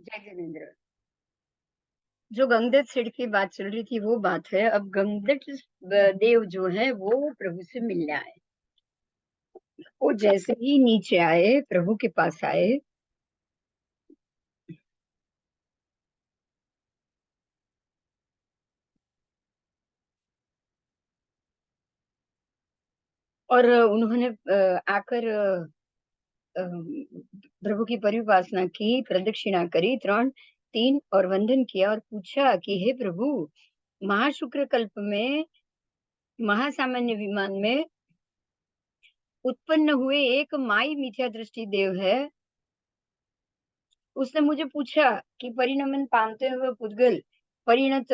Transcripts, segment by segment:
जय जिनेन्द्र। जो गंगदत्त सेठ की बात चल रही थी वो बात है। अब गंगदत्त देव जो है वो प्रभु से मिलने आए। वो जैसे ही नीचे आए, प्रभु के पास आए, और उन्होंने आकर प्रभु की परिउपासना की, प्रदक्षिणा करी, 3 और वंदन किया और पूछा कि हे प्रभु, महाशुक्र कल्प में महासामान्य विमान में उत्पन्न हुए एक माई मिथ्या दृष्टि देव है। उसने मुझे पूछा कि परिणमन पामते हुए पुद्गल परिणत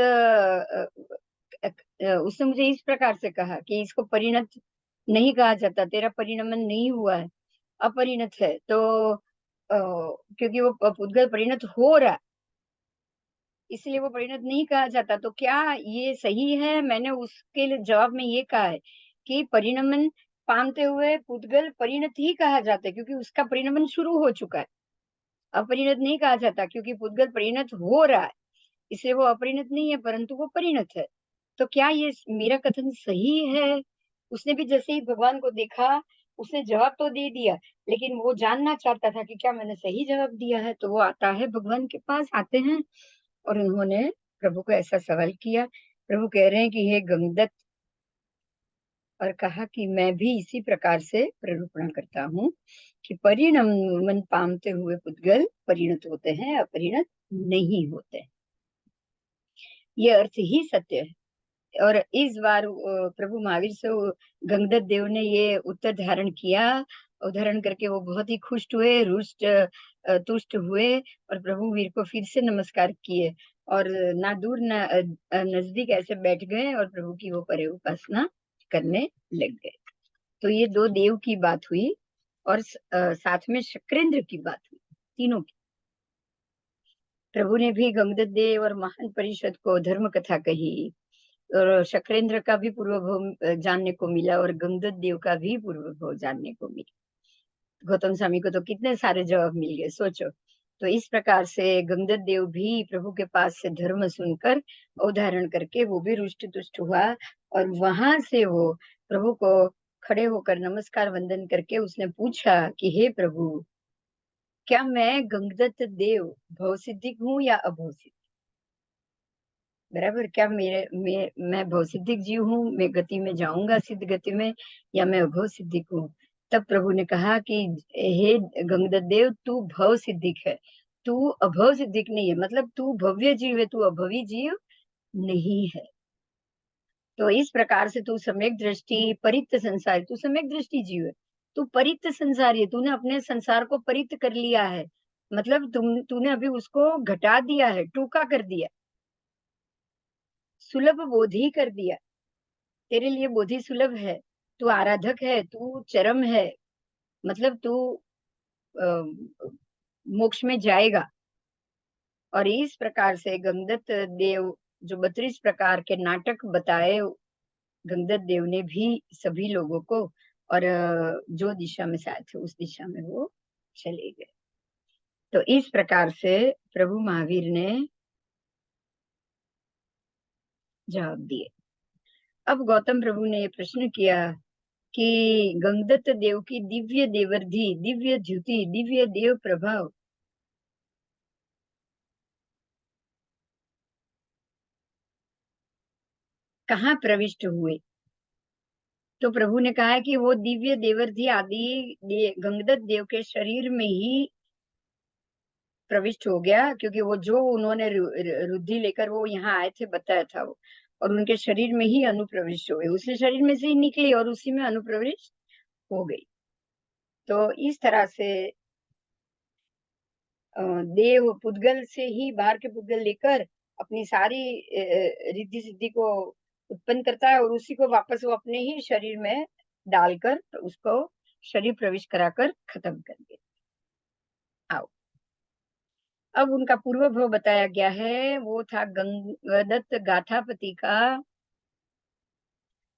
उसने मुझे इस प्रकार से कहा कि इसको परिणत नहीं कहा जाता, तेरा परिणमन नहीं हुआ है, अपरिणत है। तो क्योंकि वो पुद्गल परिणत हो रहा, इसलिए वो परिणत नहीं कहा जाता। तो क्या ये सही है? मैंने उसके लिए जवाब में ये कहा है कि परिणमन पामते हुए पुद्गल परिणत ही कहा जाता है, क्योंकि उसका परिणमन शुरू हो चुका है। अपरिणत नहीं कहा जाता क्योंकि पुद्गल परिणत हो रहा है, इसलिए वो अपरिणत नहीं है, परंतु वो परिणत है। तो क्या ये मेरा कथन सही है? उसने भी जैसे ही भगवान को देखा, उसने जवाब तो दे दिया, लेकिन वो जानना चाहता था कि क्या मैंने सही जवाब दिया है। तो वो आता है, भगवान के पास आते हैं और उन्होंने प्रभु को ऐसा सवाल किया। प्रभु कह रहे हैं कि हे गंगदत्त, और कहा कि मैं भी इसी प्रकार से प्ररूपणा करता हूँ कि परिणमन पामते हुए पुद्गल परिणत होते हैं, अपरिणत नहीं होते। ये अर्थ ही सत्य है। और इस बार प्रभु महावीर से गंगदत्त देव ने ये उत्तर धारण किया। उदाहरण करके वो बहुत ही खुश हुए, रुष्ट तुष्ट हुए और प्रभु वीर को फिर से नमस्कार किए और ना दूर ना नजदीक ऐसे बैठ गए और प्रभु की वो परे उपासना करने लग गए। तो ये 2 देव की बात हुई और साथ में शक्रेंद्र की बात हुई, तीनों की। प्रभु ने भी गंगदत्त देव और महान परिषद को धर्म कथा कही और शक्रेंद्र का भी पूर्वभव जानने को मिला और गंगदत्त देव का भी पूर्वभव जानने को मिला। गौतम स्वामी को तो कितने सारे जवाब मिल गए, सोचो। तो इस प्रकार से गंगदत्त देव भी प्रभु के पास से धर्म सुनकर उदाहरण करके वो भी रुष्ट तुष्ट हुआ और वहां से वो प्रभु को खड़े होकर नमस्कार वंदन करके उसने पूछा कि हे प्रभु, क्या मैं गंगदत्त देव भवसिद्धिक हूँ या अभवसिद्धिक? बराबर, क्या मैं भवसिद्धिक जीव हूँ, मैं गति में जाऊंगा सिद्ध गति में, या मैं अभव सिद्धिक हूँ? तब प्रभु ने कहा कि हे गंगदत्त देव, तू भव सिद्धिक है, तू अभव सिद्धिक नहीं है। मतलब तू भव्य जीव है, तू अभवी जीव नहीं है। तो इस प्रकार से तू सम्यक दृष्टि परित्त संसार, तू सम्यक दृष्टि जीव है, तू परित्त संसारी है, तूने अपने संसार को परित्त कर लिया है। मतलब तूने अभी उसको घटा दिया है, टूका कर दिया, सुलभ बोधि कर दिया। तेरे लिए बोधि सुलभ है, तू आराधक है, तू चरम है, मतलब तू मोक्ष में जाएगा। और इस प्रकार से गंगदत्त देव जो 32 प्रकार के नाटक बताए, गंगदत्त देव ने भी सभी लोगों को, और जो दिशा में से आए थे उस दिशा में वो चले गए। तो इस प्रकार से प्रभु महावीर ने जवाब दिए। अब गौतम प्रभु ने ये प्रश्न किया कि गंगदत्त देव की दिव्य देवर्धि, दिव्य द्युति, दिव्य देव प्रभाव कहाँ प्रविष्ट हुए? तो प्रभु ने कहा कि वो दिव्य देवर्धि आदि गंगदत्त देव के शरीर में ही प्रविष्ट हो गया, क्योंकि वो जो उन्होंने रुद्धि लेकर वो यहाँ आए थे बताया था वो, और उनके शरीर में ही अनुप्रविष्ट हुए, उसी शरीर में से ही निकली और उसी में अनुप्रविष्ट हो गई। तो इस तरह से देव पुद्गल से ही, बाहर के पुद्गल लेकर अपनी सारी रिद्धि सिद्धि को उत्पन्न करता है और उसी को वापस वो अपने ही शरीर में डालकर उसको शरीर प्रवेश कराकर खत्म कर देता। आओ, अब उनका पूर्व भव बताया गया है, वो था गंगदत्त गाथापति का।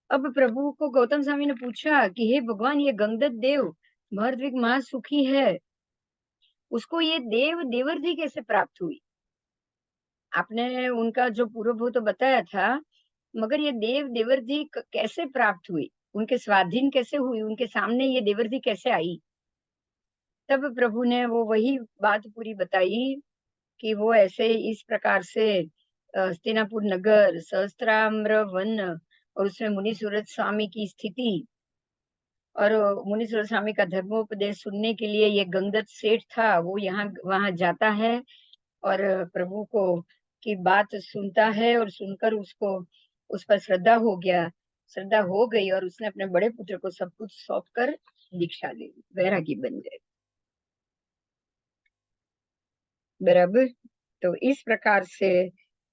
अब प्रभु को गौतम स्वामी ने पूछा कि हे भगवान, ये गंगदत्त देव भरद्विक महासुखी है, उसको ये देव देवर्धि कैसे प्राप्त हुई? आपने उनका जो पूर्वभूत तो बताया था, मगर ये देव देवर्धि कैसे प्राप्त हुई? उनके स्वाधीन कैसे हुई? उनके सामने ये देवर्धि कैसे आई? तब प्रभु ने वो वही बात पूरी बताई कि वो ऐसे इस प्रकार से हस्तिनापुर नगर, सहस्त्राम्र वन और उसमें मुनि सूरत स्वामी की स्थिति और मुनि सूरत स्वामी का धर्मोपदेश सुनने के लिए ये गंगदत्त सेठ था, वो यहाँ वहां जाता है और प्रभु को की बात सुनता है और सुनकर उसको उस पर श्रद्धा हो गई और उसने अपने बड़े पुत्र को सब कुछ सौंप कर दीक्षा ले ली, वैरागी बन गए। बराबर। तो इस प्रकार से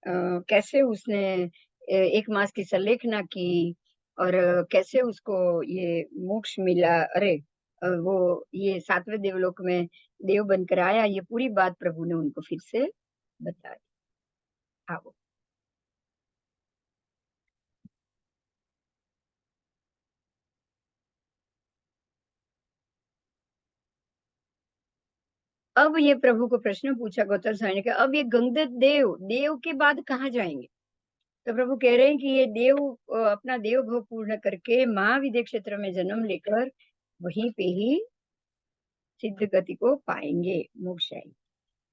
कैसे उसने 1 मास की संलेखना की और कैसे उसको ये मोक्ष मिला, अरे वो ये 7वें देवलोक में देव बनकर आया, ये पूरी बात प्रभु ने उनको फिर से बताई। आओ। अब ये प्रभु को प्रश्न पूछा गौतम स्वामी ने, अब ये गंगदत्त देव देव के बाद कहाँ जाएंगे? तो प्रभु कह रहे हैं कि ये देव अपना देव भव पूर्ण करके महाविद्य क्षेत्र में जन्म लेकर वहीं पे ही सिद्ध गति को पाएंगे, मोक्ष आएंगे।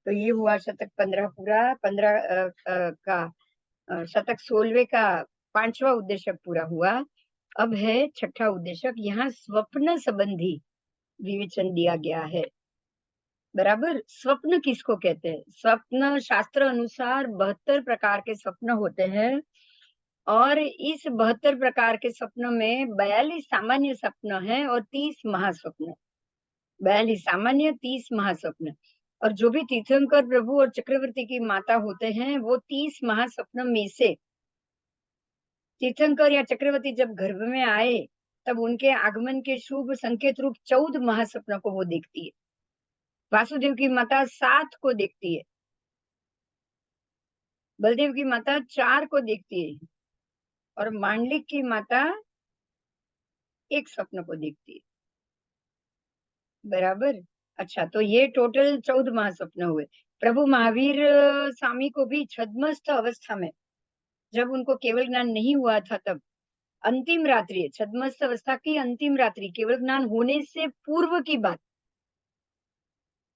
तो ये हुआ शतक 15 पूरा, 15 का शतक 16वें का 5वां उद्देश्य पूरा हुआ। अब है 6ठा उद्देश्य, यहाँ स्वप्न संबंधी विवेचन दिया गया है। बराबर। स्वप्न किसको कहते हैं? स्वप्न शास्त्र अनुसार 72 प्रकार के स्वप्न होते हैं और इस 72 प्रकार के स्वप्न में 42 सामान्य स्वप्न हैं और 30 महास्वप्न। 42 सामान्य, 30 महास्वप्न। और जो भी तीर्थंकर प्रभु और चक्रवर्ती की माता होते हैं वो 30 महास्वप्न में से तीर्थंकर या चक्रवर्ती जब गर्भ में आए तब उनके आगमन के शुभ संकेत रूप 14 महास्वप्न को वो देखती है। वासुदेव की माता 7 को देखती है, बलदेव की माता 4 को देखती है और मांडलिक की माता एक स्वप्न को देखती है। बराबर। अच्छा, तो ये टोटल 14 महास्वप्न हुए। प्रभु महावीर स्वामी को भी छद्मस्थ अवस्था में, जब उनको केवल ज्ञान नहीं हुआ था, तब अंतिम रात्रि है, छद्मस्थ अवस्था की अंतिम रात्रि, केवल ज्ञान होने से पूर्व की बात।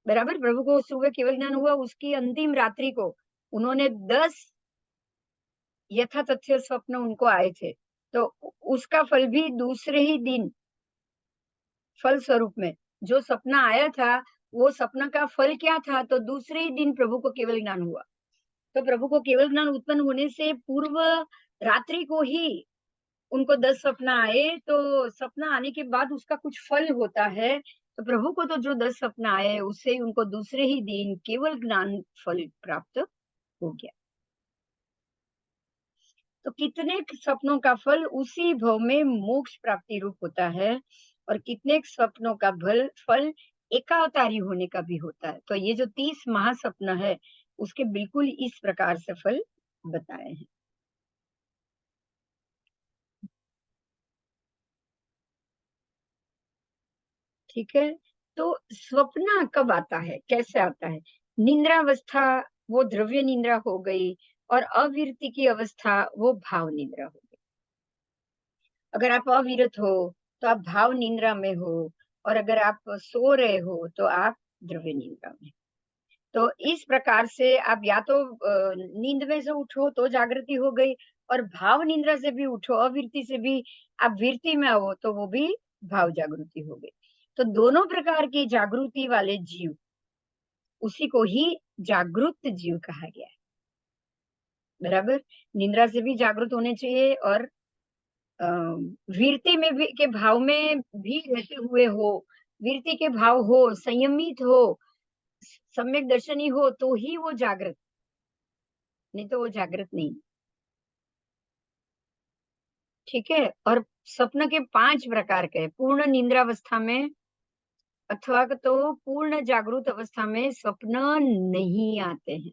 बराबर। प्रभु को सुबह केवल ज्ञान हुआ, उसकी अंतिम रात्रि को उन्होंने 10 यथा तथ्य स्वप्न उनको आए थे। तो उसका फल भी दूसरे ही दिन फल स्वरूप में जो सपना आया था, वो सपना का फल क्या था? तो दूसरे ही दिन प्रभु को केवल ज्ञान हुआ। तो प्रभु को केवल ज्ञान उत्पन्न होने से पूर्व रात्रि को ही उनको 10 सपना आए, तो सपना आने के बाद उसका कुछ फल होता है। तो प्रभु को तो जो 10 सपना आए उससे उनको दूसरे ही दिन केवल ज्ञान फल प्राप्त हो गया। तो कितने सपनों का फल उसी भव में मोक्ष प्राप्ति रूप होता है और कितने सपनों का फल एकावतारी होने का भी होता है। तो ये जो 30 महासपन है उसके बिल्कुल इस प्रकार से फल बताए हैं। ठीक है। तो स्वप्न कब आता है, कैसे आता है? निद्रावस्था वो द्रव्य निद्रा हो गई और अविरति की अवस्था वो भाव निद्रा हो गई। अगर आप अविरत हो तो आप भाव निद्रा में हो और अगर आप सो रहे हो तो आप द्रव्य निद्रा में। तो इस प्रकार से आप या तो नींद में से उठो तो जागृति हो गई और भाव निद्रा से भी उठो, अविरति से भी आप विरति में आओ तो वो भी भाव जागृति हो गई। तो दोनों प्रकार की जागृति वाले जीव, उसी को ही जागृत जीव कहा गया है। बराबर। निद्रा से भी जागृत होने चाहिए और वीरति में भी के भाव में भी रहते हुए हो, वीरति के भाव हो, संयमित हो, सम्यक दर्शनी हो तो ही वो जागृत, नहीं तो वो जागृत नहीं। ठीक है। और स्वप्न के 5 प्रकार के, पूर्ण निद्रावस्था में अथवा तो पूर्ण जागृत अवस्था में स्वप्न नहीं आते हैं।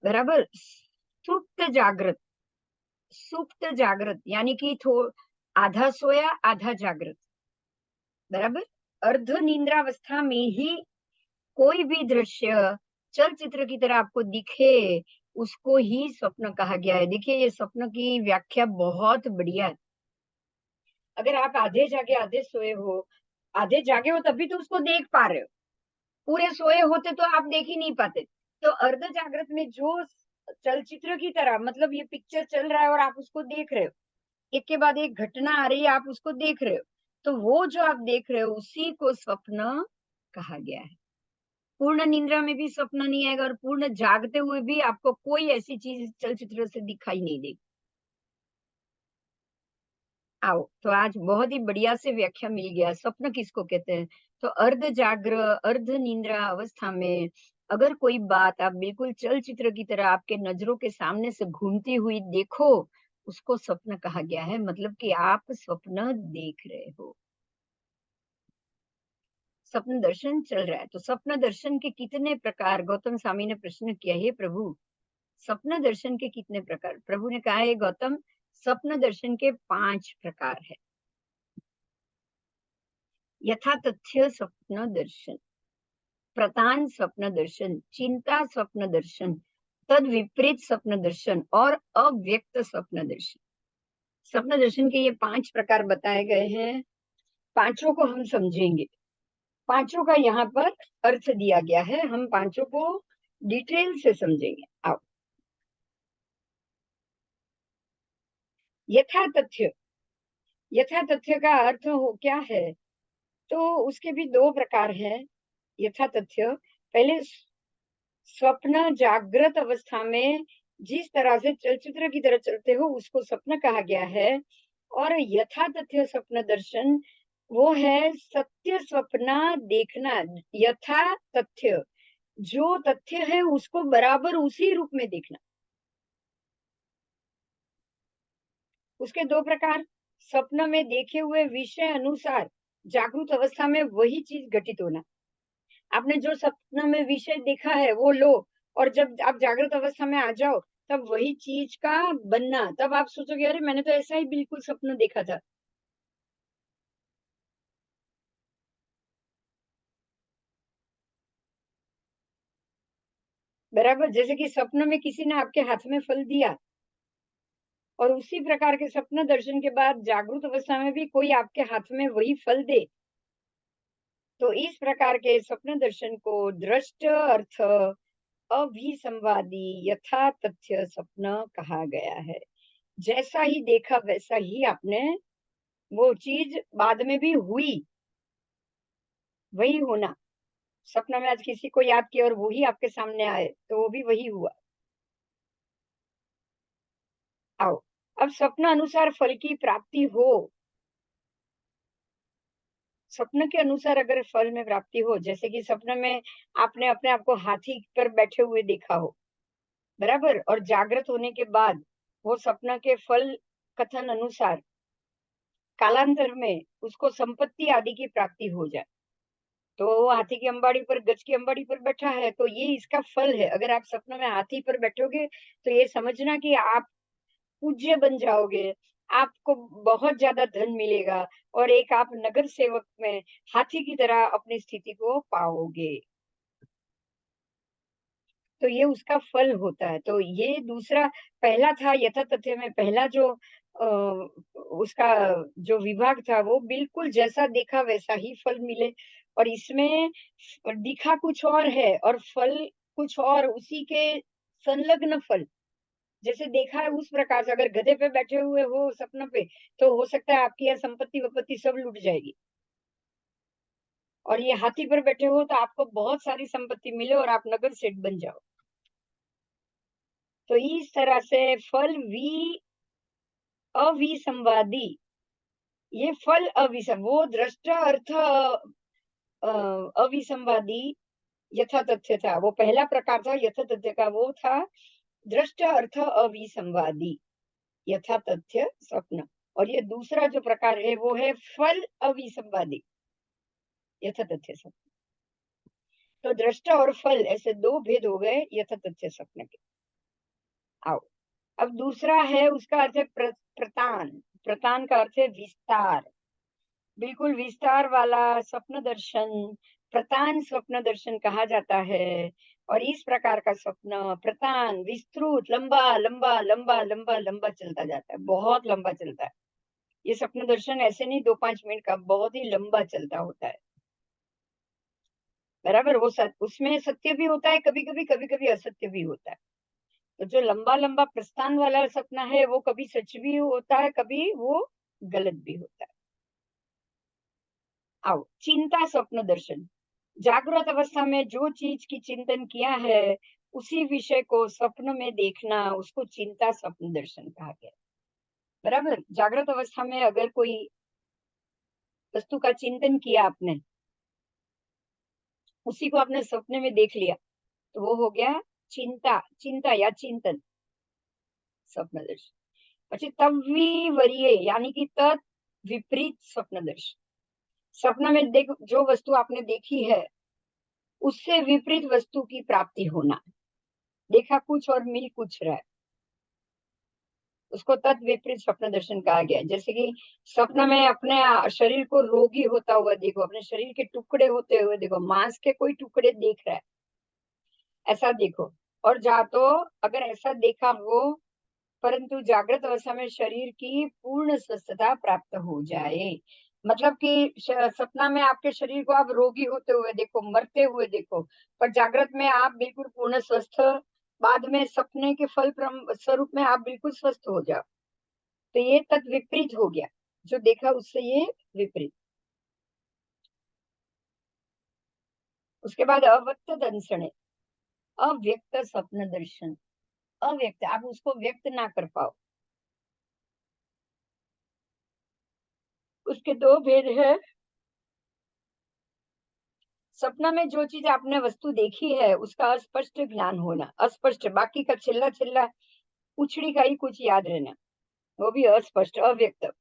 बराबर। सुप्त जागृत, सुप्त जागृत यानी कि आधा सोया आधा जागृत। बराबर। अर्ध निद्रावस्था में ही कोई भी दृश्य चलचित्र की तरह आपको दिखे, उसको ही स्वप्न कहा गया है। देखिए, ये स्वप्न की व्याख्या बहुत बढ़िया है। अगर आप आधे जागे आधे सोए हो, आधे जागे हो तभी तो उसको देख पा रहे हो। पूरे सोए होते तो आप देख ही नहीं पाते। तो अर्ध जागृत में जो चलचित्र की तरह, मतलब ये पिक्चर चल रहा है और आप उसको देख रहे हो, एक के बाद एक घटना आ रही है, आप उसको देख रहे हो, तो वो जो आप देख रहे हो उसी को स्वप्न कहा गया है। पूर्ण निंद्रा में भी स्वप्न नहीं आएगा और पूर्ण जागते हुए भी आपको कोई ऐसी चीज चलचित्र से दिखाई नहीं देगी। आओ, तो आज बहुत ही बढ़िया से व्याख्या मिल गया स्वप्न किसको कहते हैं। तो अर्ध जाग्र, अर्ध निंद्रा अवस्था में अगर कोई बात आप बिल्कुल चलचित्र की तरह आपके नजरों के सामने से घूमती हुई देखो, उसको स्वप्न कहा गया है। मतलब कि आप स्वप्न देख रहे हो, स्वप्न दर्शन चल रहा है। तो स्वप्न दर्शन के कितने प्रकार, गौतम स्वामी ने प्रश्न किया, हे प्रभु, स्वप्न दर्शन के कितने प्रकार? प्रभु ने कहा है, गौतम, स्वप्न दर्शन के 5 प्रकार है। यथा तथ्य स्वप्न दर्शन, प्रतान स्वप्न दर्शन, चिंता स्वप्न दर्शन, तद विपरीत स्वप्न दर्शन और अव्यक्त स्वप्न दर्शन। स्वप्न दर्शन के ये 5 प्रकार बताए गए हैं। पांचों को हम समझेंगे। पांचों का यहाँ पर अर्थ दिया गया है, हम पांचों को डिटेल से समझेंगे। आओ, यथा तथ्य। यथा तथ्य का अर्थ हो क्या है? तो उसके भी 2 प्रकार है। यथा तथ्य, पहले स्वप्न जागृत अवस्था में जिस तरह से चलचित्र की तरह चलते हो उसको स्वप्न कहा गया है। और यथा तथ्य स्वप्न दर्शन वो है सत्य स्वप्न देखना। यथा तथ्य, जो तथ्य है उसको बराबर उसी रूप में देखना। उसके 2 प्रकार, स्वप्न में देखे हुए विषय अनुसार जागृत अवस्था में वही चीज घटित होना। आपने जो सपना में विषय देखा है वो लो, और जब आप जागृत अवस्था में आ जाओ तब वही चीज का बनना। तब आप सोचोगे, अरे मैंने तो ऐसा ही बिल्कुल सपना देखा था। बराबर, जैसे कि सपने में किसी ने आपके हाथ में फल दिया, और उसी प्रकार के सपना दर्शन के बाद जागृत अवस्था में भी कोई आपके हाथ में वही फल दे, तो इस प्रकार के स्वप्न दर्शन को दृष्ट अर्थ अभिसंवादी यथा तथ्य स्वप्न कहा गया है। जैसा ही देखा वैसा ही आपने, वो चीज बाद में भी हुई, वही होना। सपना में आज किसी को याद किया और वही आपके सामने आए तो वो भी वही हुआ। आओ, अब स्वप्न अनुसार फल की प्राप्ति हो, स्वप्न के अनुसार अगर फल में प्राप्ति हो, जैसे कि सपने में आपने अपने आप को हाथी पर बैठे हुए देखा हो, बराबर, और जागृत होने के बाद वो सपना के फल कथन अनुसार कालांतर में उसको संपत्ति आदि की प्राप्ति हो जाए, तो वो हाथी की अंबाड़ी पर, गज की अंबाड़ी पर बैठा है, तो ये इसका फल है। अगर आप सपने में हाथी पर बैठोगे तो ये समझना कि आप पूज्य बन जाओगे, आपको बहुत ज्यादा धन मिलेगा, और एक आप नगर सेवक में हाथी की तरह अपनी स्थिति को पाओगे। तो ये उसका फल होता है। तो ये दूसरा, पहला था यथा तथ्य में, पहला जो उसका जो विभाग था वो बिल्कुल जैसा देखा वैसा ही फल मिले, और इसमें दिखा कुछ और है और फल कुछ और, उसी के संलग्न फल। जैसे देखा है उस प्रकार से, अगर गधे पे बैठे हुए हो सपनों पे, तो हो सकता है आपकी यह संपत्ति वपत्ति सब लूट जाएगी, और ये हाथी पर बैठे हो तो आपको बहुत सारी संपत्ति मिले और आप नगर सेठ बन जाओ। तो इस तरह से फल वी अविसंवादी, ये फल अविसम, वो दृष्ट अर्थ अविसंवादी यथा तथ्य था। वो पहला प्रकार था यथा तथ्य का, वो था दृष्ट अर्थ अविसंवादी यथा तथ्य स्वप्न। और ये दूसरा जो प्रकार है वो है फल अविसंवादी यथा तथ्य स्वप्न। तो दृष्ट और फल, ऐसे 2 भेद हो गए यथा तथ्य स्वप्न के। आओ, अब दूसरा है, उसका अर्थ है प्रतान। प्रतान का अर्थ है विस्तार, बिल्कुल विस्तार वाला स्वप्न दर्शन। प्रतान स्वप्न दर्शन कहा जाता है। और इस प्रकार का स्वप्न प्रतान विस्तृत लंबा लंबा लंबा लंबा लंबा चलता जाता है, बहुत लंबा चलता है। ये स्वप्न दर्शन ऐसे नहीं 2-5 मिनट का, बहुत ही लंबा चलता होता है। बराबर, वो उसमें सत्य भी होता है, कभी कभी, कभी कभी असत्य भी होता है। तो जो लंबा लंबा प्रस्थान वाला सपना है वो कभी सच भी होता है, कभी वो गलत भी होता है। आओ, चिंता स्वप्न दर्शन। जागृत अवस्था में जो चीज की चिंतन किया है उसी विषय को स्वप्न में देखना, उसको चिंता स्वप्न दर्शन कहा गया। बराबर, जागृत अवस्था में अगर कोई वस्तु का चिंतन किया आपने, उसी को आपने सपने में देख लिया, तो वो हो गया चिंता, चिंता या चिंतन स्वप्न दर्शन। પછી तद्विपरीय यानी कि तद विपरीत स्वप्न दर्शन। सपना में देख जो वस्तु आपने देखी है उससे विपरीत वस्तु की प्राप्ति होना, देखा कुछ और मिल कुछ रहा है, उसको तद विपरीत स्वप्न दर्शन कहा गया है। जैसे कि सपना में अपने शरीर को रोगी होता हुआ देखो, अपने शरीर के टुकड़े होते हुए देखो, मांस के कोई टुकड़े देख रहा है, ऐसा देखो। और जा तो अगर ऐसा देखा हो, परंतु जागृत अवस्था में शरीर की पूर्ण स्वस्थता प्राप्त हो जाए, मतलब कि सपना में आपके शरीर को आप रोगी होते हुए देखो, मरते हुए देखो, पर जागृत में आप बिल्कुल पूर्ण स्वस्थ, बाद में सपने के फल स्वरूप में आप बिल्कुल स्वस्थ हो जाओ, तो ये तद विपरीत हो गया, जो देखा उससे ये विपरीत। उसके बाद अव्यक्त दंसने, अव्यक्त स्वप्न दर्शन। अव्यक्त, आप उसको व्यक्त ना कर पाओ, उसके दो भेद है। सपना में जो चीज आपने वस्तु देखी है उसका अस्पष्ट ज्ञान होना, अस्पष्ट, बाकी का चिल्ला चिल्ला उछड़ी का ही कुछ याद रहना, वो भी अस्पष्ट, अव्यक्त।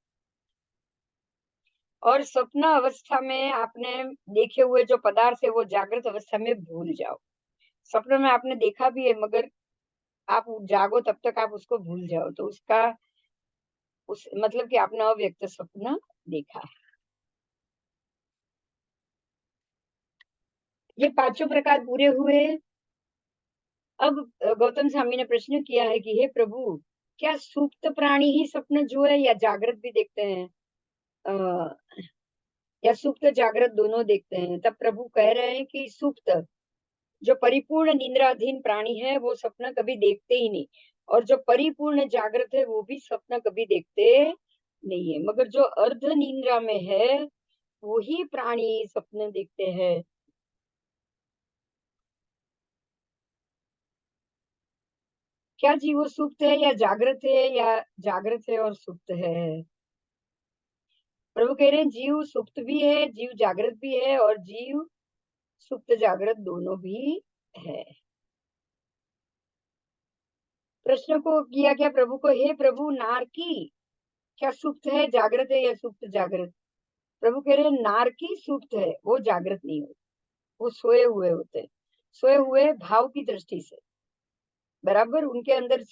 और स्वप्न अवस्था में आपने देखे हुए जो पदार्थ है वो जागृत अवस्था में भूल जाओ। सपने में आपने देखा भी है मगर आप जागो तब तक आप उसको भूल जाओ, तो उसका उस मतलब कि आपने अव्यक्त स्वप्न देखा है। ये पांचों प्रकार पूरे हुए। अब गौतम स्वामी ने प्रश्न किया है कि हे प्रभु, क्या सुप्त प्राणी ही स्वप्न जो है या जागृत भी देखते हैं, अ, या सुप्त जागृत दोनों देखते हैं? तब प्रभु कह रहे हैं कि सुप्त, जो परिपूर्ण निद्राधीन प्राणी है वो स्वप्न कभी देखते ही नहीं, और जो परिपूर्ण जागृत है वो भी स्वप्न कभी देखते नहीं है, मगर जो अर्ध निद्रा में है वो ही प्राणी स्वप्न देखते हैं। क्या जीव सुप्त है या जागृत है, या जागृत है और सुप्त है? प्रभु कह रहे हैं जीव सुप्त भी है, जीव जागृत भी है, और जीव सुप्त जागृत दोनों भी है। प्रश्न को किया क्या प्रभु को, हे प्रभु, नारकी क्या सुप्त है, जागृत है या सुप्त जागृत? प्रभु कह रहे हैं नारकी सुप्त है, वो जागृत नहीं होते, वो सोए हुए होते हैं, सोए हुए भाव की दृष्टि से। बराबर, उनके अंदर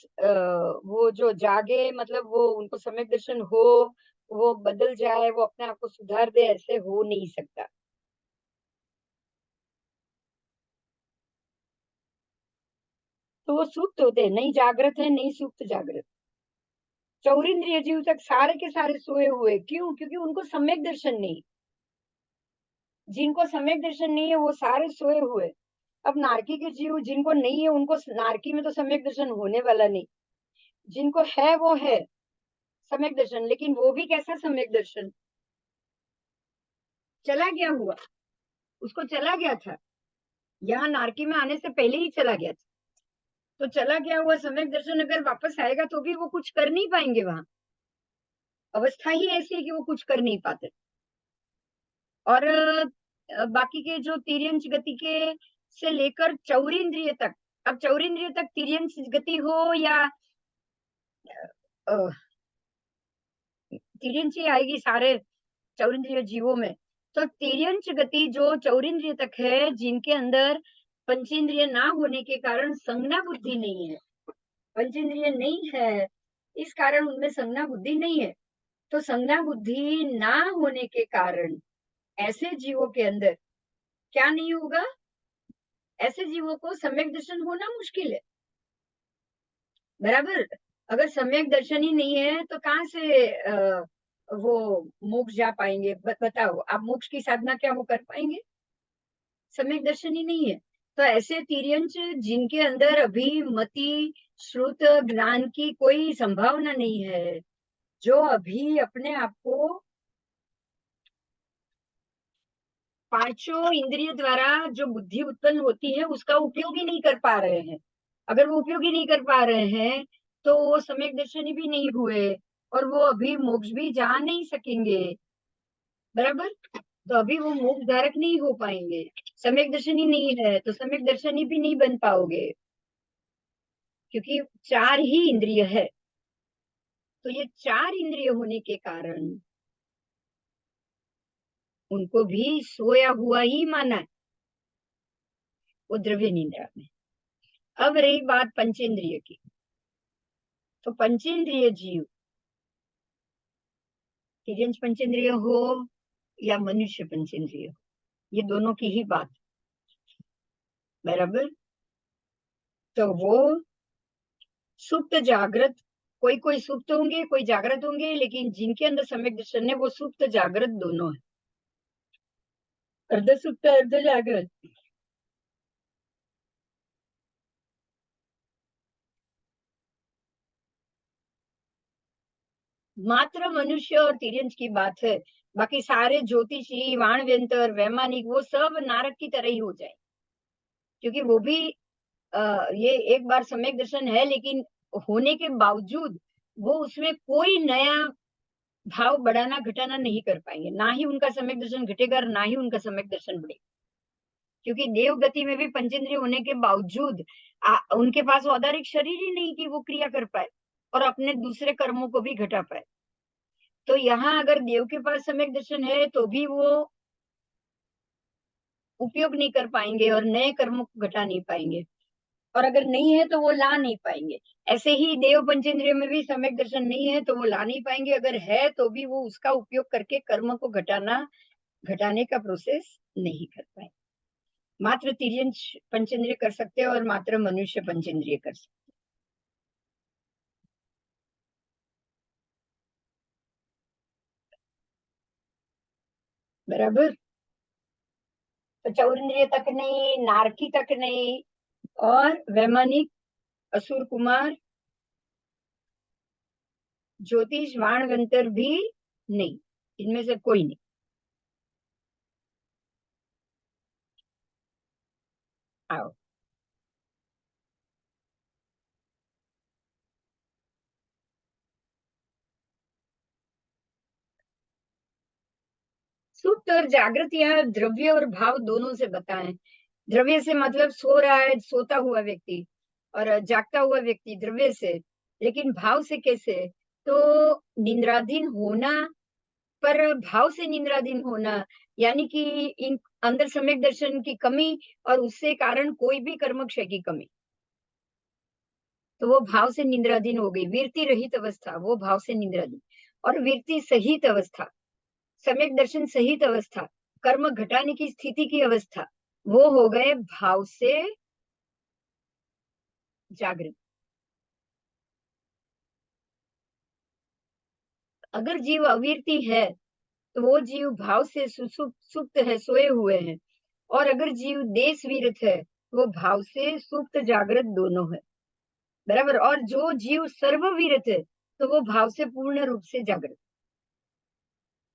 वो जो जागे मतलब वो उनको सम्यक दर्शन हो, वो बदल जाए, वो अपने आप को सुधार दे, ऐसे हो नहीं सकता। तो वो सुप्त होते हैं, नहीं जागृत है नहीं सुप्त जागृत। चौरिंद्रिय जीव तक सारे के सारे सोए हुए, क्यों? क्योंकि उनको सम्यक दर्शन नहीं। जिनको सम्यक दर्शन नहीं है वो सारे सोए हुए। अब नारकी के जीव जिनको नहीं है उनको नारकी में तो सम्यक दर्शन होने वाला नहीं, जिनको है वो है सम्यक दर्शन, लेकिन वो भी कैसा सम्यक दर्शन, चला गया हुआ, उसको चला गया था, यहाँ नारकी में आने से पहले ही चला गया था। तो चला गया हुआ सम्यक दर्शन अगर वापस आएगा तो भी वो कुछ कर नहीं पाएंगे, वहां अवस्था ही ऐसी है कि वो कुछ कर नहीं पाते। और बाकी के जो तिर्यंच गति के से लेकर चौरिंद्रिय तक, अब चौरिंद्रिय तक तिर्यंच गति हो या तिर्यंच ही आएगी सारे चौरिंद्रिय जीवों में, तो तिर्यंच गति जो चौरिंद्रिय तक है, जिनके अंदर पंचेंद्रिय ना होने के कारण संज्ञा बुद्धि नहीं है, पंचेंद्रिय नहीं है, इस कारण उनमें संज्ञा बुद्धि नहीं है। तो संज्ञा बुद्धि ना होने के कारण ऐसे जीवों के अंदर क्या नहीं होगा? ऐसे जीवों को सम्यक दर्शन होना मुश्किल है, बराबर। अगर सम्यक दर्शन ही नहीं है तो कहाँ से वो मोक्ष जा पाएंगे? बताओ आप, मोक्ष की साधना क्या वो कर पाएंगे? सम्यक दर्शन ही नहीं है। तो ऐसे तिर्यंच जिनके अंदर अभी मति श्रुत ज्ञान की कोई संभावना नहीं है, जो अभी अपने आप को पांचों इंद्रिय द्वारा जो बुद्धि उत्पन्न होती है उसका उपयोग ही नहीं कर पा रहे हैं। अगर वो उपयोग ही नहीं कर पा रहे हैं तो वो सम्यक दर्शनी भी नहीं हुए, और वो अभी मोक्ष भी जा नहीं सकेंगे, बराबर। तो अभी वो मोक्ष धारक नहीं हो पाएंगे। सम्यक दर्शनी नहीं है तो सम्यक दर्शनी भी नहीं बन पाओगे, क्योंकि चार ही इंद्रिय है। तो ये चार इंद्रिय होने के कारण उनको भी सोया हुआ ही माना है, वो द्रव्य निद्रा में। अब रही बात पंचेंद्रिय की, तो पंचेंद्रिय जीव, तिर्यंच पंचेंद्रिय हो या मनुष्य पंचेंद्रिय हो, ये दोनों की ही बात, बराबर। तो वो सुप्त जागृत, कोई कोई सुप्त होंगे कोई जागृत होंगे, लेकिन जिनके अंदर सम्यक दर्शन है वो सुप्त जागृत दोनों है, अर्ध सुप्त अर्ध जागृत। मात्र मनुष्य और तिर्यंच की बात है, बाकी सारे ज्योतिषी वाणव्यंतर वैमानिक वो सब नारक की तरह ही हो जाए, क्योंकि वो भी ये एक बार सम्यक दर्शन है, लेकिन होने के बावजूद वो उसमें कोई नया भाव बढ़ाना घटाना नहीं कर पाएंगे, ना ही उनका सम्यक दर्शन घटेगा और ना ही उनका सम्यक दर्शन बढ़ेगा। क्योंकि देव गति में भी पंचेंद्रिय होने के बावजूद उनके पास औदारिक शरीर ही नहीं कि वो क्रिया कर पाए और अपने दूसरे कर्मों को भी घटा पाए। तो यहाँ अगर देव के पास सम्यक दर्शन है तो भी वो उपयोग नहीं कर पाएंगे और नए कर्मों को घटा नहीं पाएंगे, और अगर नहीं है तो वो ला नहीं पाएंगे। ऐसे ही देव पंचेंद्रिय में भी सम्यक दर्शन नहीं है तो वो ला नहीं पाएंगे, अगर है तो भी वो उसका उपयोग करके कर्म को घटाने का प्रोसेस नहीं कर पाएंगे। मात्र तिर्यंच पंचेंद्रिय कर सकते हैं और मात्र मनुष्य पंचेंद्रिय कर सकते हैं, बराबर। तो चौरिंद्रिय तक नहीं, नारकी तक नहीं, और वैमानिक, असुर कुमार, ज्योतिष वाणवंतर भी नहीं, इनमें से कोई नहीं। आओ, सुप्त और जागृत यह द्रव्य और भाव दोनों से बताएं। द्रव्य से मतलब सो रहा है सोता हुआ व्यक्ति, और जागता हुआ व्यक्ति द्रव्य से, लेकिन भाव से कैसे? तो निद्राधीन होना, पर भाव से निद्राधीन होना, यानी कि इन अंदर सम्यक दर्शन की कमी और उससे कारण कोई भी कर्म क्षय की कमी, तो वो भाव से निद्राधीन हो गई। वीरति रहित अवस्था वो भाव से निद्राधीन, और वीरति सहित अवस्था, सम्यक दर्शन सहित अवस्था, कर्म घटाने की स्थिति की अवस्था, वो हो गए भाव से जागृत। अगर जीव अवीरती है तो वो जीव भाव से सुप्त है, सोए हुए हैं। और अगर जीव देश वीरत है वो भाव से सुप्त जागृत दोनों है, बराबर। और जो जीव सर्ववीरत है तो वो भाव से पूर्ण रूप से जागृत।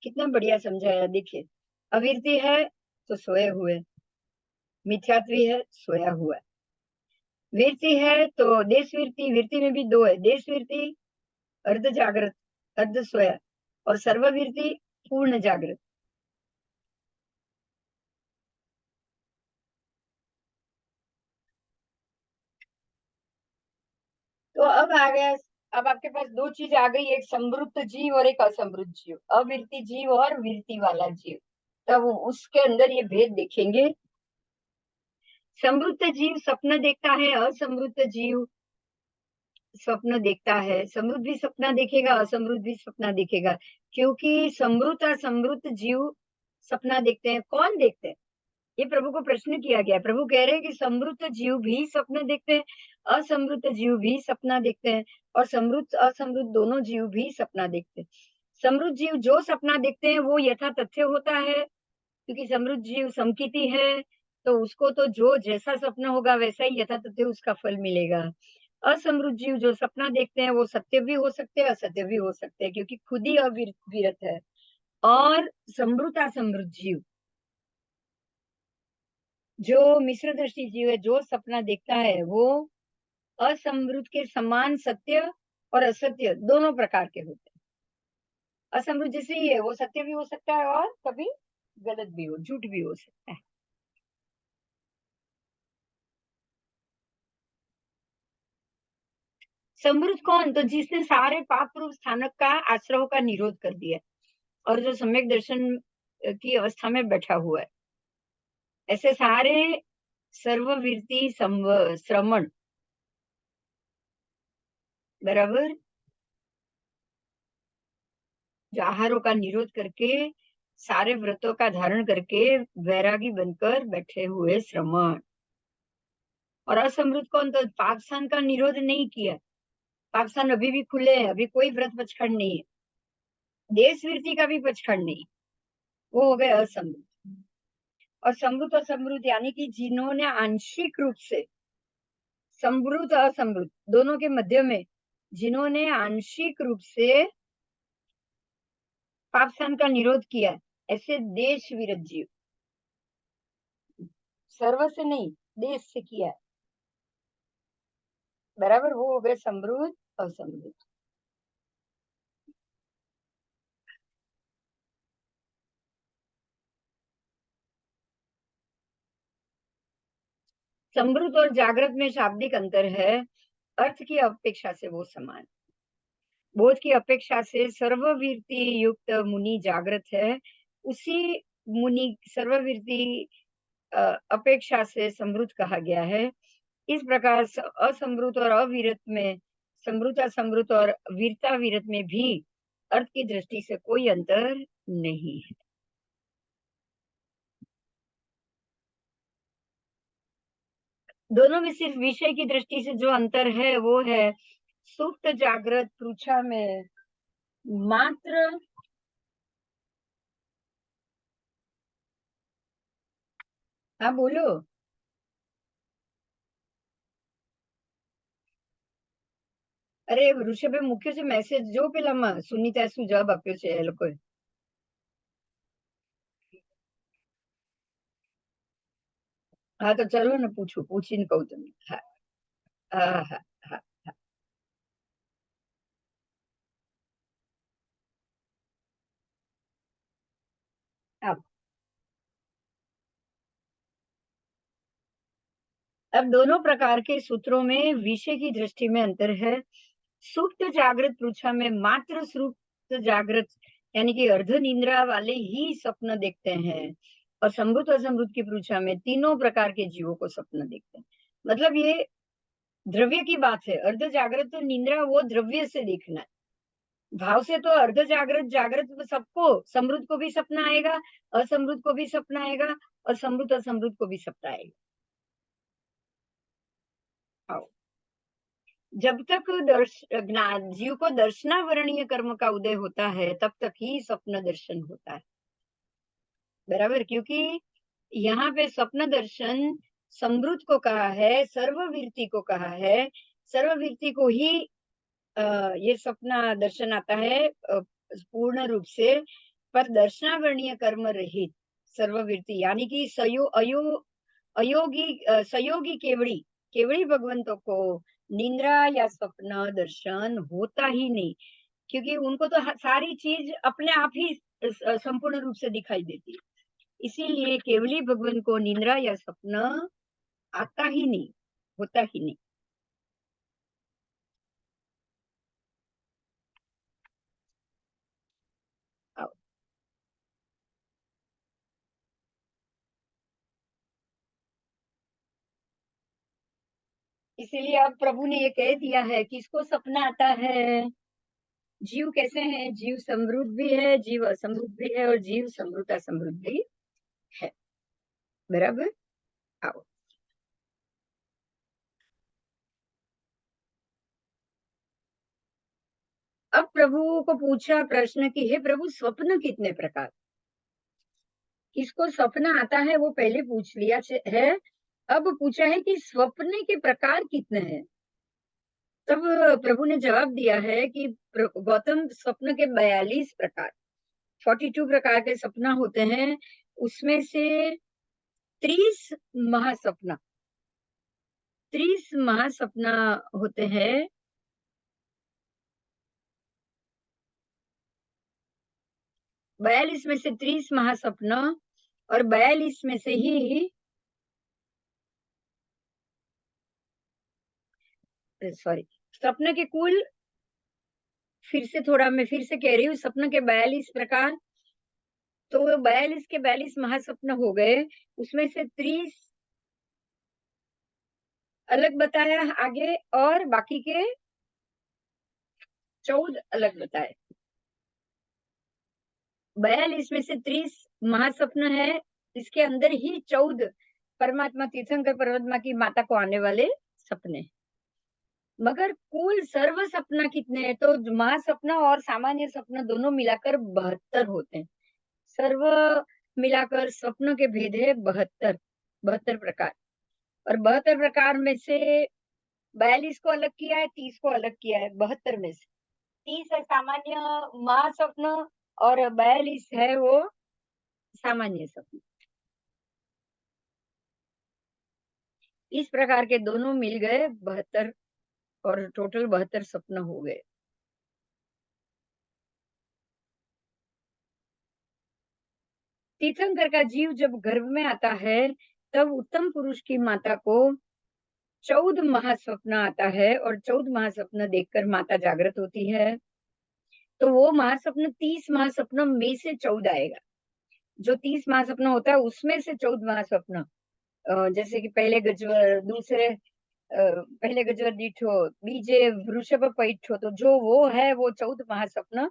कितना बढ़िया समझाया, देखिए। अवीरती है तो सोए हुए, मिथ्यात्वी है सोया हुआ है, वीरती है तो देश वीरती, वीरती में भी दो है, देश वीरती अर्ध जागृत अर्ध सोया, और सर्ववीरती पूर्ण जागृत। तो अब आ गया, अब आपके पास दो चीज आ गई, एक समृद्ध जीव और एक असमृद्ध जीव, अवीरती जीव और वीरती वाला जीव। तब उसके अंदर ये भेद देखेंगे। समृद्ध जीव सपना देखता है, असमृद्ध जीव स्वप्न देखता है। समृद्ध भी सपना देखेगा, असमृद्ध भी सपना देखेगा, क्योंकि समृद्ध असमृद्ध जीव सपना देखते हैं। कौन देखते हैं? ये प्रभु को प्रश्न किया गया। प्रभु कह रहे हैं कि समृद्ध जीव भी सपने देखते हैं, असमृद्ध जीव भी सपना देखते हैं, और समृद्ध असमृद्ध दोनों जीव भी सपना देखते हैं। समृद्ध जीव जो सपना देखते हैं वो यथा तथ्य होता है, क्योंकि समृद्ध जीव समकिति है, तो उसको तो जो जैसा सपना होगा वैसा ही यथा तथ्य उसका फल मिलेगा। असमृद्ध जीव जो सपना देखते हैं वो सत्य भी हो सकते हैं, असत्य भी हो सकते हैं, क्योंकि खुद ही अविरत है। और समृद्ध असमृद्ध जीव, जो मिश्र दृष्टि जीव है, जो सपना देखता है वो असमृद्ध के समान सत्य और असत्य दोनों प्रकार के होते हैं। असमृद्ध जैसे ही है, वो सत्य भी हो सकता है और कभी गलत भी हो, झूठ भी हो सकता है। समृद्ध कौन? तो जिसने सारे पाप रूप स्थानक का आश्रव का निरोध कर दिया और जो सम्यक दर्शन की अवस्था में बैठा हुआ है। ऐसे सारे सर्ववीरती श्रमण, बराबर, जो आहारों का निरोध करके सारे व्रतों का धारण करके वैरागी बनकर बैठे हुए श्रमण। और असमृद्ध कौन? तो पाकस्थान का निरोध नहीं किया, पाकस्थान अभी भी खुले हैं, अभी कोई व्रत पचखंड नहीं है, देश वृत्ति का भी पचखंड नहीं, वो हो गए असमृद्ध। और समृद्ध और समृद्ध यानी कि जिन्होंने आंशिक रूप से, समृद्ध और असमृद्ध दोनों के मध्य में, जिन्होंने आंशिक रूप से पापस्थान का निरोध किया है, ऐसे देश विरत जीव, सर्व से नहीं, देश से किया है, बराबर, वो हो गए समृद्ध और समृद्ध। समृद्ध और जागृत में शाब्दिक अंतर है, अर्थ की अपेक्षा से वो समान, बोध की अपेक्षा से सर्ववीरती युक्त मुनि जागृत है, उसी मुनि सर्ववीरती अपेक्षा से समृद्ध कहा गया है। इस प्रकार असमृद्ध और अविरत में, समृद्ध असमृद्ध और वीरता विरत में भी अर्थ की दृष्टि से कोई अंतर नहीं है। दोनों में सिर्फ विषय की दृष्टि से जो अंतर है वो है सुप्त जागृत पृछा में मात्र, हाँ बोलो। અરે ઋષભે મૂક્યો છે મેસેજ, જો પેલામાં સુનીતા શું જવાબ આપ્યો છે એ લોકોએ. હા તો ચલો ને પૂછું, પૂછીને કહું તમને. હા હા હા હા. अब अब दोनों प्रकार के सूत्रों में विषय की दृष्टि में अंतर है। सुप्त जागृत पृछा में मात्र सुप्त जागृत यानी कि अर्ध निंद्रा वाले ही स्वप्न देखते हैं, और समृद्ध असमृद्ध की पृछा में तीनों प्रकार के जीवों को स्वप्न देखते हैं। मतलब ये द्रव्य की बात है। अर्ध जागृत तो निंद्रा वो द्रव्य से देखना है, भाव से तो अर्ध जागृत जागृत सबको, समृद्ध को भी सपना आएगा, असमृद्ध को भी सपना आएगा, और समृद्ध असमृद्ध को भी सपना आएगा। आओ। जब तक ज्ञान जीव को दर्शनावरणीय कर्म का उदय होता है तब तक ही स्वप्न दर्शन होता है, बराबर, क्योंकि यहाँ पे स्वप्न दर्शन समृद्ध को कहा है, सर्ववीरती को कहा है, सर्ववीरती को ही ये स्वप्न दर्शन आता है पूर्ण रूप से, पर दर्शनावरणीय कर्म रहित सर्ववीरती यानी कि अयोगी संयोगी केवड़ी, केवड़ी भगवंतों को निंद्रा या स्वप्न दर्शन होता ही नहीं, क्योंकि उनको तो सारी चीज अपने आप ही संपूर्ण रूप से दिखाई देती है। इसीलिए केवली भगवान को निंद्रा या स्वप्न आता ही नहीं, होता ही नहीं। इसीलिए अब प्रभु ने ये कह दिया है कि इसको सपना आता है। जीव कैसे हैं? जीव समृद्ध भी है, जीव असमृद्ध भी है, और जीव समृद्ध असमृद्ध भी है। बराबर। आओ। अब प्रभु को पूछा प्रश्न कि हे प्रभु, स्वप्न कितने प्रकार? किसको स्वप्न आता है वो पहले पूछ लिया है। अब पूछा है कि स्वप्न के प्रकार कितने हैं। तब प्रभु ने जवाब दिया है कि गौतम, स्वप्न के 42 प्रकार, 42 प्रकार के सपना होते हैं। उसमें से 30 महासपना, 30 महासपना होते हैं। 42 में से 30 महासपना, और 42 में से ही, सॉरी, स्वप्न के कुल, फिर से थोड़ा मैं फिर से कह रही हूँ, स्वप्न के 42 प्रकार, तो वो 42 के 42 महासपना हो गए। उसमें से 30 अलग बताया आगे, और बाकी के 14 अलग बताए। 42 में से 30 महासपना है, इसके अंदर ही 14 परमात्मा तीर्थंकर परमात्मा की माता को आने वाले सपने। मगर कुल सर्व सपना कितने हैं? तो महासपना और सामान्य सपना दोनों मिलाकर 72 होते हैं। सर्व मिलाकर स्वप्न के भेद है 72, 72 प्रकार। और 72 प्रकार में से 42 को अलग किया है, 30 को अलग किया है। 72 में से 30 है सामान्य महास्वप्न, और 42 है वो सामान्य स्वप्न। इस प्रकार के दोनों मिल गए 72, और टोटल 72 स्वप्न हो गए। तीर्थंकर का जीव जब गर्भ में आता है, तब उत्तम पुरुष की माता को 14 महास्वप्न आता है, और 14 महास्वप्न देखकर माता जागृत होती है। तो वो महास्वप्न 30 महास्वप्नों में से 14 आएगा। जो 30 महास्वप्न होता है उसमें से 14 महास्वप्न, जैसे कि पहले गजवर, दूसरे पहले गजवर दीठो, बीजे वृषभ पैठो, तो जो वो है वो 14 महास्वप्न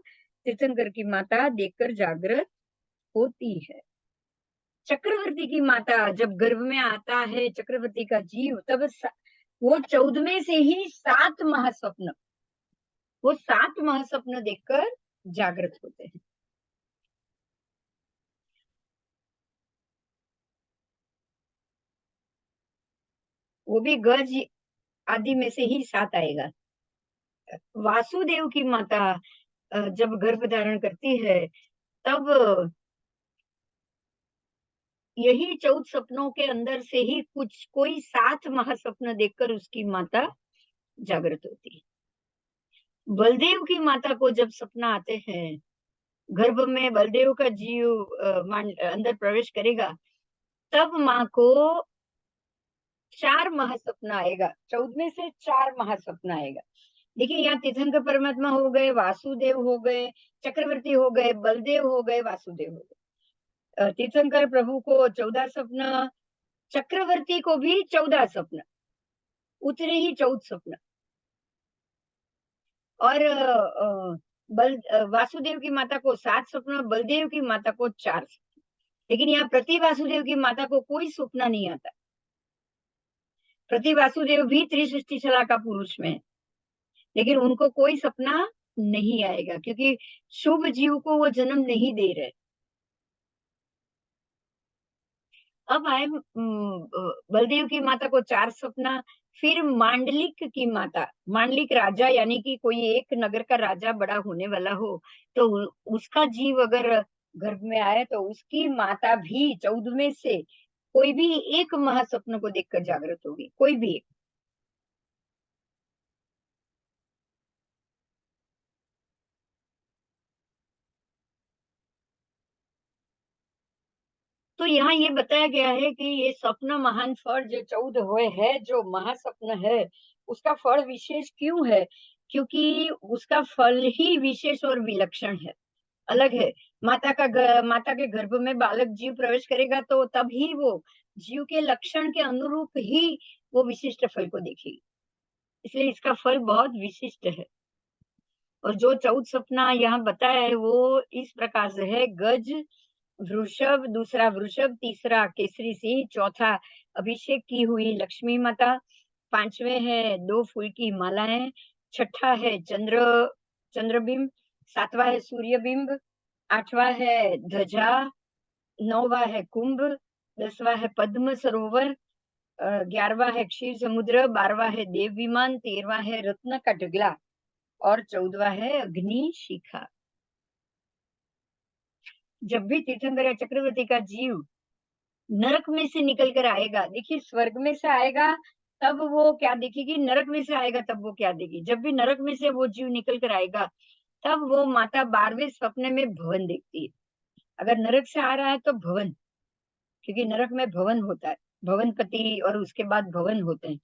तीर्थंकर की माता देखकर जागृत होती है। चक्रवर्ती की माता जब गर्भ में आता है, चक्रवर्ती का जीव, तब वो 14वें से ही 7 महास्वप्न, वो 7 महास्वप्न देखकर जागृत होते हैं। वो भी गज आदि में से ही 7 आएगा। वासुदेव की माता जब गर्भ धारण करती है, तब यही 14 सपनों के अंदर से ही कुछ कोई 7 महासपन देखकर उसकी माता जागृत होती है। बलदेव की माता को जब सपना आते हैं, गर्भ में बलदेव का जीव अंदर प्रवेश करेगा, तब माँ को 4 महासपना आएगा। 14 में से 4 महासपना आएगा। देखिए, यहाँ तीर्थंकर परमात्मा हो गए, वासुदेव हो गए, चक्रवर्ती हो गए, बलदेव हो गए, वासुदेव हो गए। तीर्थंकर प्रभु को 14 सपना, चक्रवर्ती को भी 14 सपना, उतने ही 14 सपना। और वासुदेव की माता को 7 सपना, बलदेव की माता को 4 सपना। लेकिन यहाँ प्रति वासुदेव की माता को कोई सपना नहीं आता। प्रति वासुदेव भी त्रिसृष्टि शला का पुरुष में है, लेकिन उनको कोई सपना नहीं आएगा, क्योंकि शुभ जीव को वो जन्म नहीं दे रहे। अब आए बलदेव की माता को 4 सपना। फिर मांडलिक की माता, मांडलिक राजा, यानी कि कोई एक नगर का राजा बड़ा होने वाला हो, तो उसका जीव अगर गर्भ में आए, तो उसकी माता भी 14 में से कोई भी एक महासपन को देखकर जागृत होगी, कोई भी एक। तो यहाँ ये बताया गया है कि ये स्वप्न महान फल जो 14 हुए है, जो महास्वप्न है, उसका फल विशेष क्यों है? क्योंकि उसका फल ही विशेष और विलक्षण है, अलग है। माता के गर्भ में बालक जीव प्रवेश करेगा, तो तभी वो जीव के लक्षण के अनुरूप ही वो विशिष्ट फल को देखेगी। इसलिए इसका फल बहुत विशिष्ट है। और जो 14 सपना यहाँ बताया है वो इस प्रकार से है। गज वृषभ, दूसरा वृषभ, तीसरा केसरी सिंह, चौथा अभिषेक की हुई लक्ष्मी माता, पांचवें है 2 फूल की मालाएं, छठा है चंद्रबिंब, सातवां है सूर्यबिंब, आठवां है ध्वजा, नौवां है कुंभ, 10वां है पद्म सरोवर, 11वां है क्षीर समुद्र, 12वां है देव विमान, 13वां है रत्न का ढगला और 14वां है अग्नि शिखा। जब भी तीर्थंकर या चक्रवर्ती का जीव नरक में से निकल कर आएगा, देखिए स्वर्ग में से आएगा तब वो क्या देखेगी, नरक में से आएगा तब वो क्या देगी। जब भी नरक में से वो जीव निकल कर आएगा तब वो माता 12वें स्वप्न में भवन देखती है। अगर नरक से आ रहा है तो भवन, क्योंकि नरक में भवन होता है, भवनपति और उसके बाद भवन होते हैं।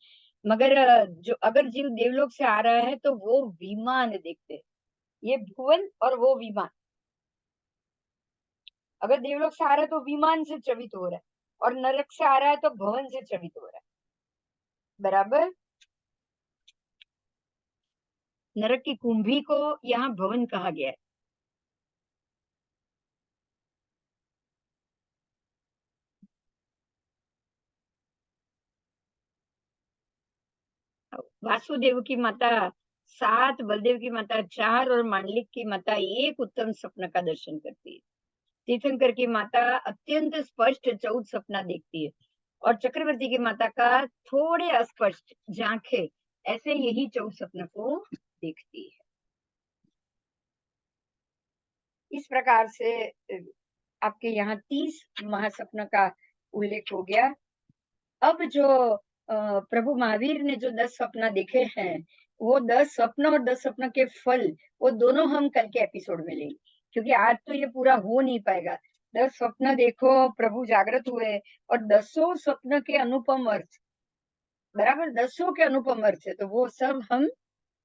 मगर जो अगर जीव देवलोक से आ रहा है तो वो विमान देखते हैं। ये भुवन और वो विमान, अगर देवलोक से आ रहा है तो विमान से चवित हो रहा है, और नरक से आ रहा है तो भवन से चवित हो रहा है। बराबर। नरक की कुंभी को यहाँ भवन कहा गया है। वासुदेव की माता 7, बलदेव की माता 4 और मांडलिक की माता 1 उत्तम स्वप्न का दर्शन करती है। तीर्थंकर की माता अत्यंत स्पष्ट 14 सपना देखती है, और चक्रवर्ती की माता का थोड़े अस्पष्ट झांखे ऐसे यही 14 सपनों को देखती है। इस प्रकार से आपके यहाँ 30 महासपनों का उल्लेख हो गया। अब जो प्रभु महावीर ने जो 10 सपना देखे हैं, वो 10 स्वप्न और 10 स्वप्न के फल, वो दोनों हम कल के एपिसोड में लेंगे, क्योंकि आज तो ये पूरा हो नहीं पाएगा। 10 स्वप्न देखो, प्रभु जागृत हुए और 10 स्वप्न के अनुपम अर्थ, बराबर 10 के अनुपम अर्थ है, तो वो सब हम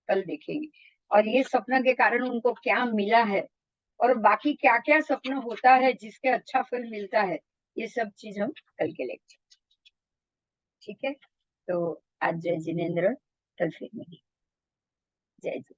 कल देखेंगे। और ये सपना के कारण उनको क्या मिला है, और बाकी क्या क्या सपना होता है जिसके अच्छा फल मिलता है, ये सब चीज हम कल के लेक्चर। ठीक है, तो आज जय जिनेन्द्र, कल फिर मिलेंगे। जय जी।